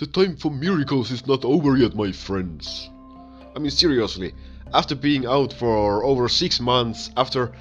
The time for miracles is not over yet, my friends. I mean, seriously, after being out for over 6 months, after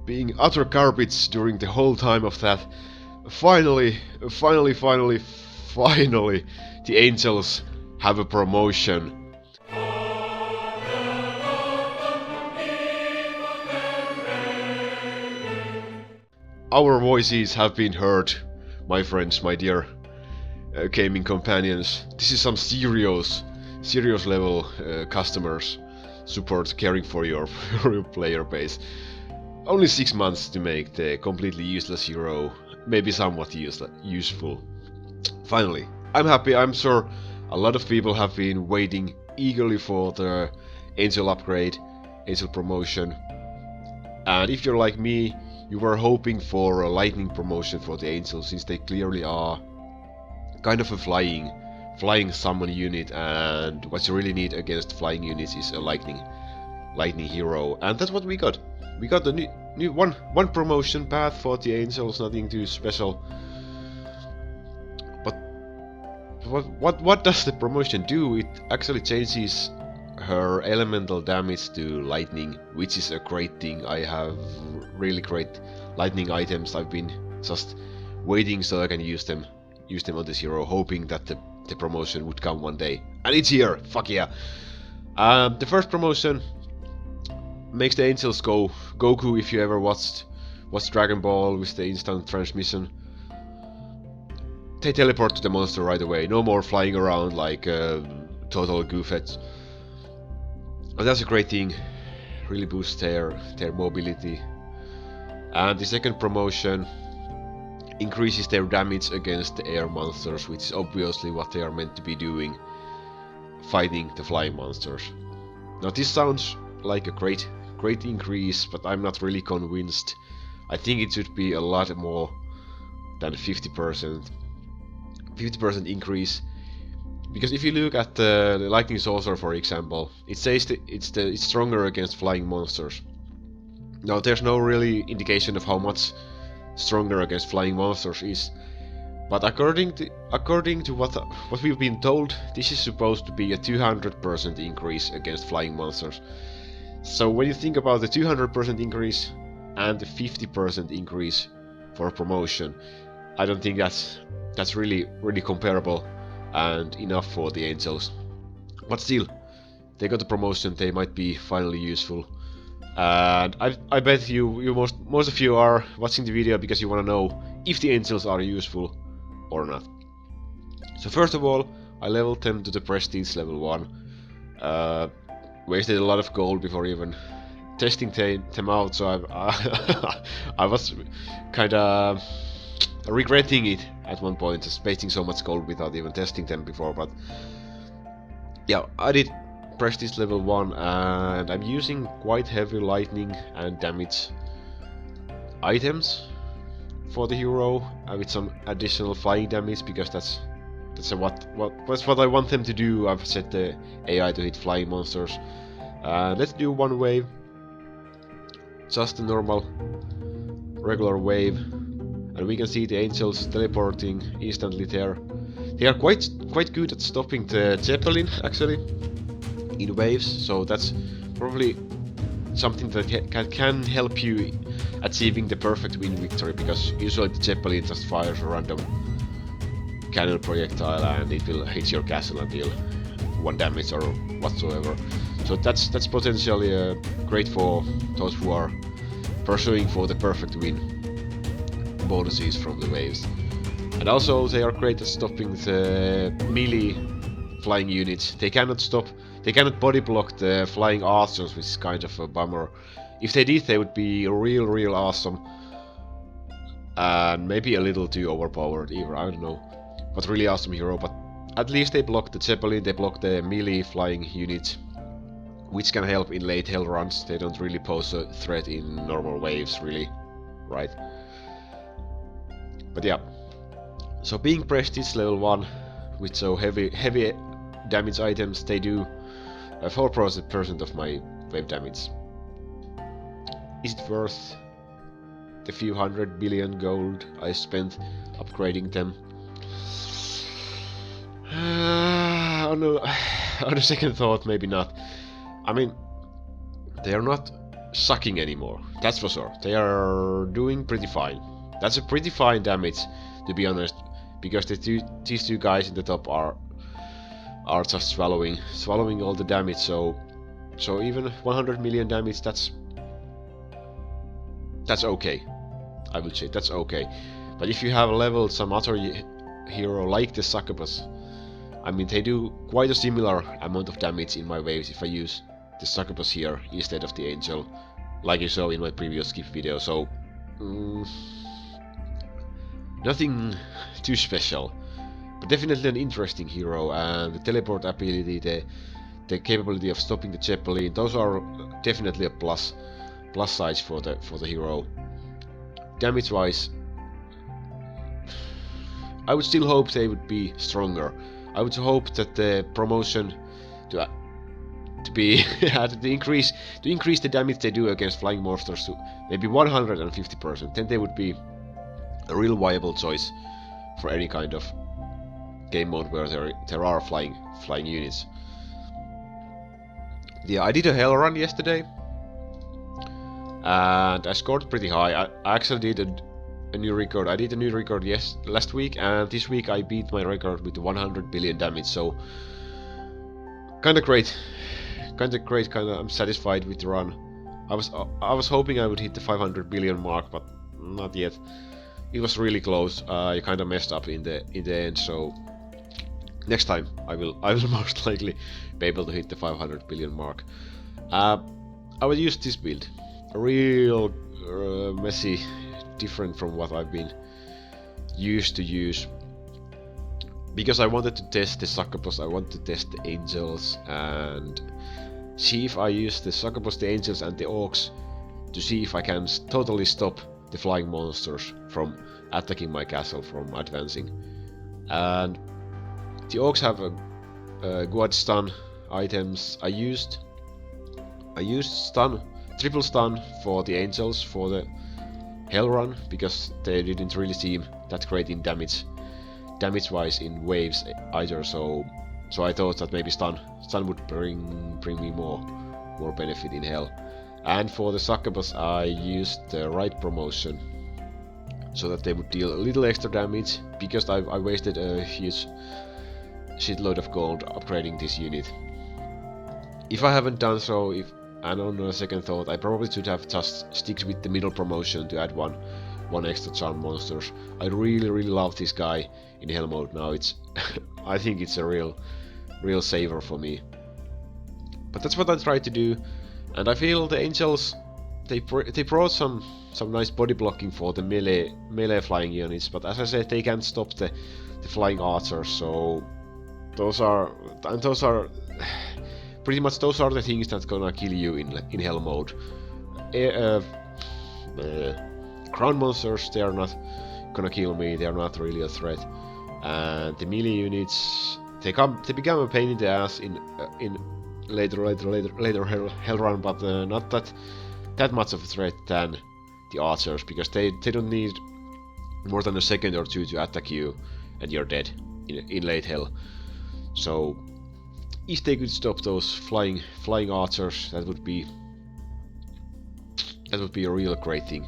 being utter garbage during the whole time of that, finally, the angels have a promotion. Our voices have been heard, my friends, my dear gaming companions. This is some serious level customers support caring for your, for your player base. Only 6 months to make the completely useless hero maybe somewhat useful. Finally, I'm happy. I'm sure a lot of people have been waiting eagerly for the Angel upgrade, Angel promotion. And if you're like me, you were hoping for a lightning promotion for the Angels, since they clearly are kind of a flying summon unit, and what you really need against flying units is a lightning hero, and that's what we got. We got the new one promotion path for the Angels, nothing too special. But what does the promotion do? It actually changes her elemental damage to lightning, which is a great thing. I have really great lightning items. I've been just waiting so I can use them on this hero, hoping that the promotion would come one day. And it's here! Fuck yeah! The first promotion makes the Angels go Goku. If you ever watched Dragon Ball with the instant transmission, they teleport to the monster right away. No more flying around like total goofheads. But that's a great thing. Really boosts their mobility. And the second promotion increases their damage against the air monsters, which is obviously what they are meant to be doing, fighting the flying monsters. Now this sounds like a great increase, but I'm not really convinced. I think it should be a lot more than 50% increase. Because if you look at the Lightning Saucer, for example, it says that it's stronger against flying monsters. Now there's no really indication of how much stronger against flying monsters is, but according to what we've been told, this is supposed to be a 200% increase against flying monsters. So when you think about the 200% increase and the 50% increase for a promotion, I don't think that's really comparable and enough for the Angels. But still, they got the promotion, they might be finally useful. And I bet most of you are watching the video because you want to know if the Angels are useful or not. So first of all, I leveled them to the Prestige level 1. Wasted a lot of gold before even testing them out, so I was kinda regretting it at one point, just wasting so much gold without even testing them before. But yeah, I did Prestige level 1, and I'm using quite heavy lightning and damage items for the hero, with some additional flying damage, because that's what I want them to do. I've set the AI to hit flying monsters. Let's do one wave, just a normal regular wave, and we can see the Angels teleporting instantly there. They are quite good at stopping the Zeppelin, actually, in waves, so that's probably something that can help you achieving the perfect win victory, because usually the Zeppelin just fires a random cannon projectile and it will hit your castle and deal 1 damage or whatsoever. So that's potentially great for those who are pursuing for the perfect win bonuses from the waves. And also they are great at stopping the melee flying units. They cannot body block the flying archers, which is kind of a bummer. If they did, they would be real awesome. And maybe a little too overpowered either, I don't know. But really awesome hero, but at least they block the Zeppelin, they block the melee flying units, which can help in late hell runs. They don't really pose a threat in normal waves, really, right? But yeah, so being Prestige level 1 with so heavy damage items, they do 4% of my wave damage. Is it worth the few 100 billion gold I spent upgrading them? On a second thought, maybe not. I mean, they are not sucking anymore. That's for sure. They are doing pretty fine. That's a pretty fine damage, to be honest, because these two guys in the top are just swallowing all the damage. So even 100 million damage, that's okay. I would say that's okay. But if you have leveled some other hero like the Succubus, I mean, they do quite a similar amount of damage in my waves if I use the Succubus here instead of the Angel, like you saw in my previous skip video. So nothing too special, but definitely an interesting hero. And the teleport ability, the capability of stopping the Zeppelin, those are definitely a plus size for the hero. Damage wise, I would still hope they would be stronger. I would hope that the promotion to be to increase the damage they do against flying monsters to maybe 150%. Then they would be a real viable choice for any kind of game mode where there are flying units. Yeah, I did a hell run yesterday, and I scored pretty high. I actually did a new record. I did a new record last week, and this week I beat my record with 100 billion damage. So kinda great. I'm satisfied with the run. I was hoping I would hit the 500 billion mark, but not yet. It was really close. I kinda messed up in the end. So next time I will most likely be able to hit the 500 billion mark. I will use this build. A real messy, different from what I've been used to use, because I wanted to test the Succubus, I wanted to test the Angels, and see if I use the Succubus, the Angels, and the Orcs to see if I can totally stop the flying monsters from attacking my castle, from advancing. And the Orcs have a good stun items. I used stun, triple stun for the Angels for the Hell run, because they didn't really seem that great in damage wise in waves either. So I thought that maybe stun would bring me more benefit in Hell. And for the Succubus I used the right promotion so that they would deal a little extra damage, because I wasted a huge shitload of gold upgrading this unit. If I haven't done so, and on a second thought, I probably should have just stick with the middle promotion to add one extra charm monsters. I really love this guy in Hell mode now. It's I think it's a real saver for me. But that's what I tried to do, and I feel the Angels, they brought some nice body blocking for the melee flying units. But as I said, they can't stop the flying archers. So those are pretty much the things that's gonna kill you in Hell mode. Ground monsters, they are not gonna kill me. They are not really a threat. And the melee units, they become a pain in the ass in later Hell run, but not that much of a threat than the archers, because they don't need more than a second or two to attack you, and you're dead in late Hell. So if they could stop those flying archers, that would be a real great thing.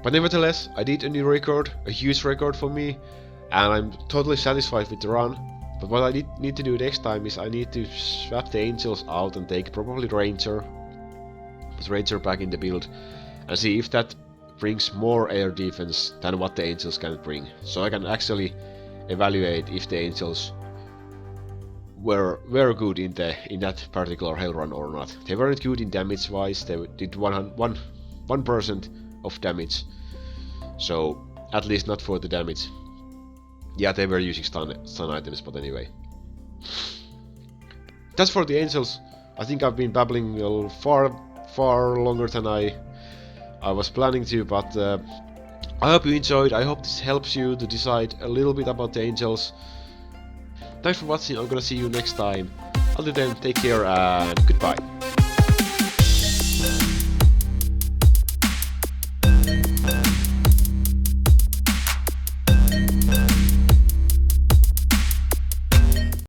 But nevertheless, I did a new record, a huge record for me, and I'm totally satisfied with the run. But what I need to do next time is I need to swap the Angels out and take probably Ranger, put Ranger back in the build, and see if that brings more air defense than what the Angels can bring. So I can actually evaluate if the Angels were good in that particular Hell run or not. They weren't good in damage wise. They did 1% of damage, so at least not for the damage. Yeah, they were using stun items, but anyway. That's for the Angels. I think I've been babbling far longer than I was planning to, but I hope you enjoyed. I hope this helps you to decide a little bit about the Angels. Thanks for watching. I'm gonna see you next time. Until then, take care and goodbye.